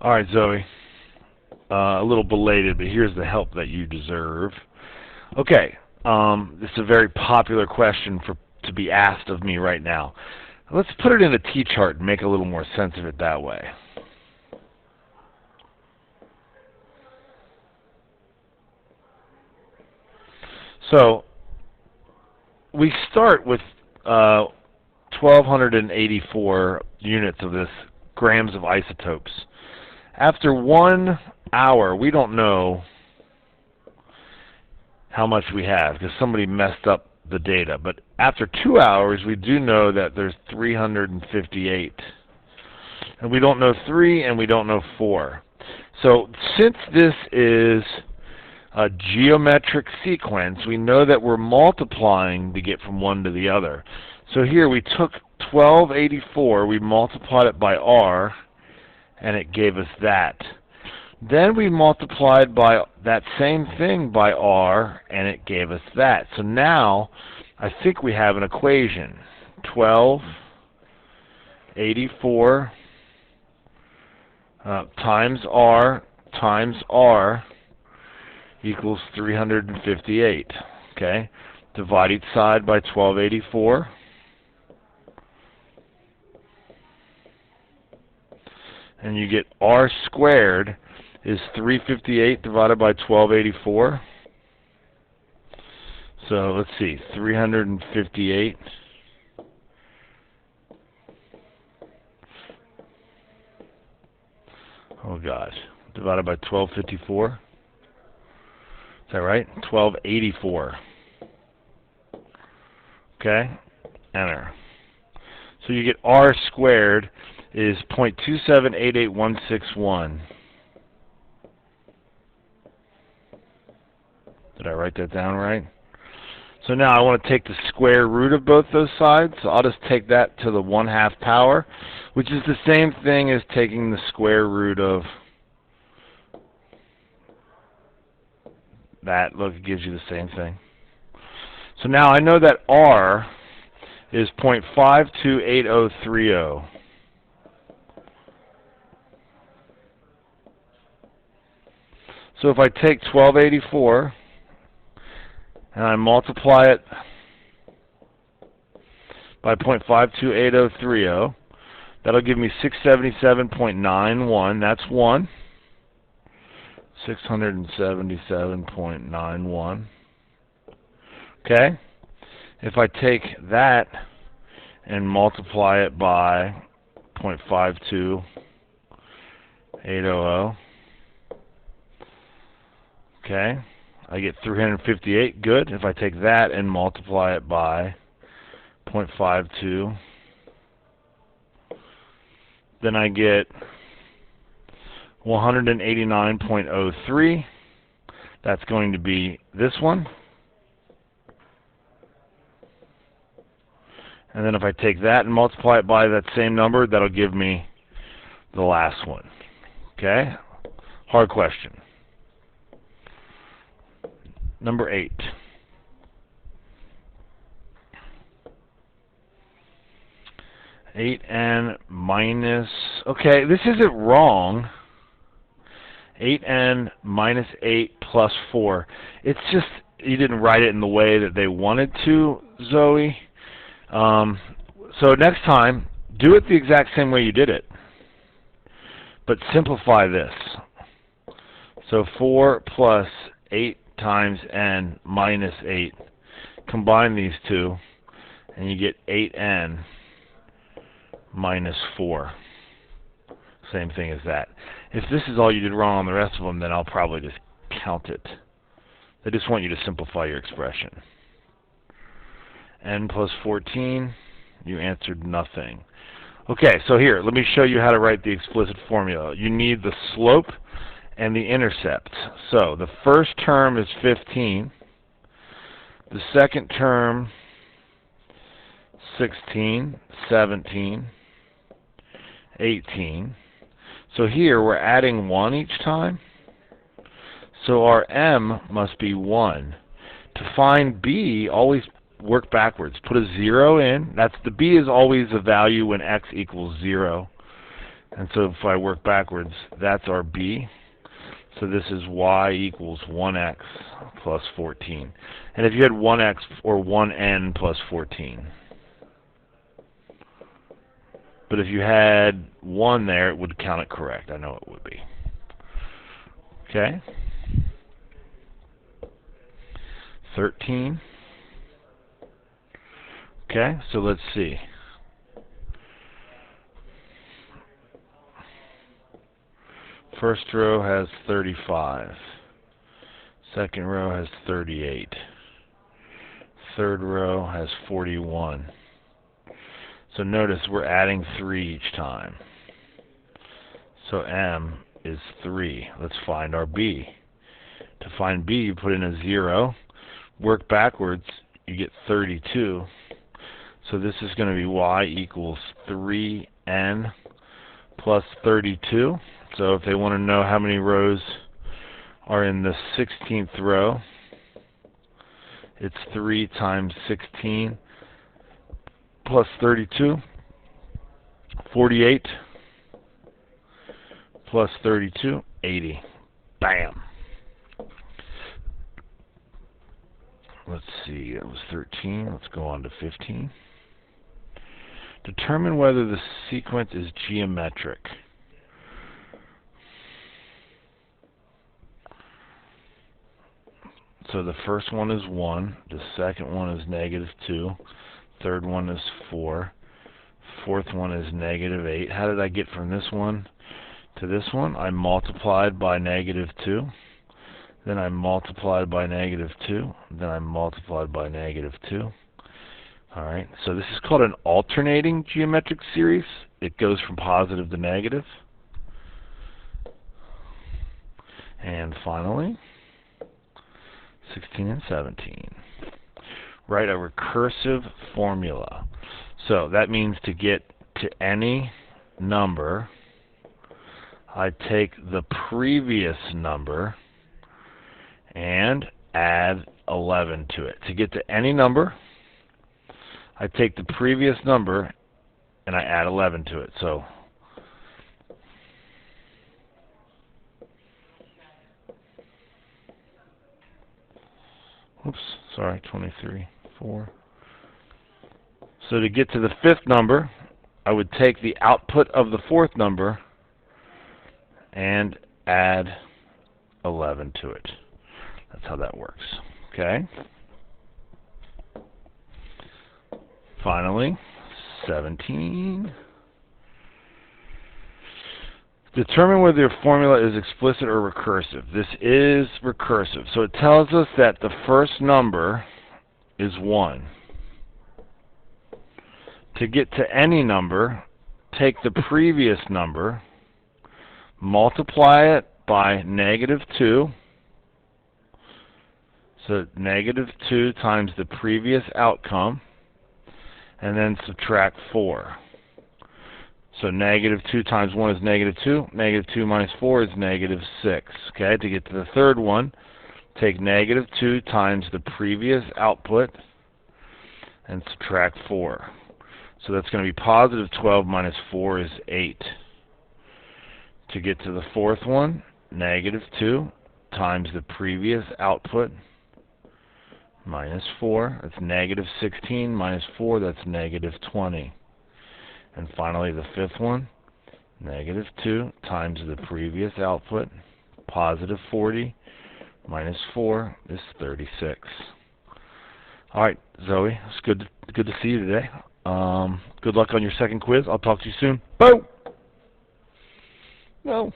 All right, Zoe. A little belated, but here's the help that you deserve. Okay, this is a very popular question to be asked of me right now. Let's put it in a T-chart and make a little more sense of it that way. So we start with 1,284 units of this grams of isotopes. After 1 hour, we don't know how much we have because somebody messed up the data. But after 2 hours, we do know that there's 358. And we don't know 3 and we don't know 4. So since this is a geometric sequence, we know that we're multiplying to get from one to the other. So here we took 1284, we multiplied it by R, and it gave us that. Then we multiplied by that same thing by R, and it gave us that. So now I think we have an equation. 1284 times R equals 358. Okay? Divide each side by 1284. And you get R squared is 358 divided by 1284. So let's see, 358. Oh gosh, divided by 1254. Is that right? 1284. Okay, enter. So you get R squared is 0.2788161. Did I write that down right? So now I want to take the square root of both those sides. So I'll just take that to the 1/2 power, which is the same thing as taking the square root of that. Look, it gives you the same thing. So now I know that R is 0.528030. So if I take 1284 and I multiply it by 0.528030, that'll give me 677.91. That's 1. 677.91. Okay? If I take that and multiply it by 0.52800, okay, I get 358. Good. If I take that and multiply it by 0.52, then I get 189.03. That's going to be this one. And then if I take that and multiply it by that same number, that'll give me the last one. Okay? Hard question. Number 8. (8n minus) okay, this isn't wrong. 8n minus 8 plus 4. It's just you didn't write it in the way that they wanted to, Zoe. So next time, do it the exact same way you did it, but simplify this. So 4 plus 8 times n minus 8. Combine these two, and you get 8n minus 4. Same thing as that. If this is all you did wrong on the rest of them, then I'll probably just count it. They just want you to simplify your expression. N plus 14, you answered nothing. Okay, so here, let me show you how to write the explicit formula. You need the slope and the intercept. So the first term is 15. The second term, 16, 17, 18. So here we're adding 1 each time. So our m must be 1. To find b, always work backwards. Put a 0 in. That's the b is always a value when x equals 0. And so if I work backwards, that's our b. So this is y equals 1x plus 14. And if you had 1x or 1n plus 14. But if you had 1 there, it would count it correct. I know it would be. Okay? 13. Okay, so let's see. First row has 35. Second row has 38. Third row has 41. So notice we're adding 3 each time. So m is 3. Let's find our b. To find b, you put in a 0. Work backwards, you get 32. So this is going to be y equals 3n plus 32. So if they want to know how many rows are in the 16th row, it's 3 times 16 plus 32, 48, plus 32, 80. Bam! Let's see, that was 13. Let's go on to 15. Determine whether the sequence is geometric. So the first one is 1, the second one is -2, third one is 4, fourth one is -8. How did I get from this one to this one? I multiplied by -2, then I multiplied by -2, then I multiplied by -2. Alright, so this is called an alternating geometric series. It goes from positive to negative. And finally, 16 and 17. Write a recursive formula. So that means to get to any number, I take the previous number and add 11 to it. To get to any number, I take the previous number and I add 11 to it. So oops, sorry, 23, 4. So to get to the fifth number, I would take the output of the fourth number and add 11 to it. That's how that works. Okay? Finally, 17. Determine whether your formula is explicit or recursive. This is recursive. So it tells us that the first number is 1. To get to any number, take the previous number, multiply it by -2. So -2 times the previous outcome, and then subtract 4. So -2 times 1 is -2. -2 minus 4 is -6. Okay, to get to the third one, take -2 times the previous output and subtract 4. So that's going to be positive 12 minus 4 is 8. To get to the fourth one, -2 times the previous output minus 4. That's -16 minus 4, that's -20. And finally, the fifth one, -2 times the previous output, positive 40, minus 4 is 36. All right, Zoe, it's good to see you today. Good luck on your second quiz. I'll talk to you soon. Boo! No.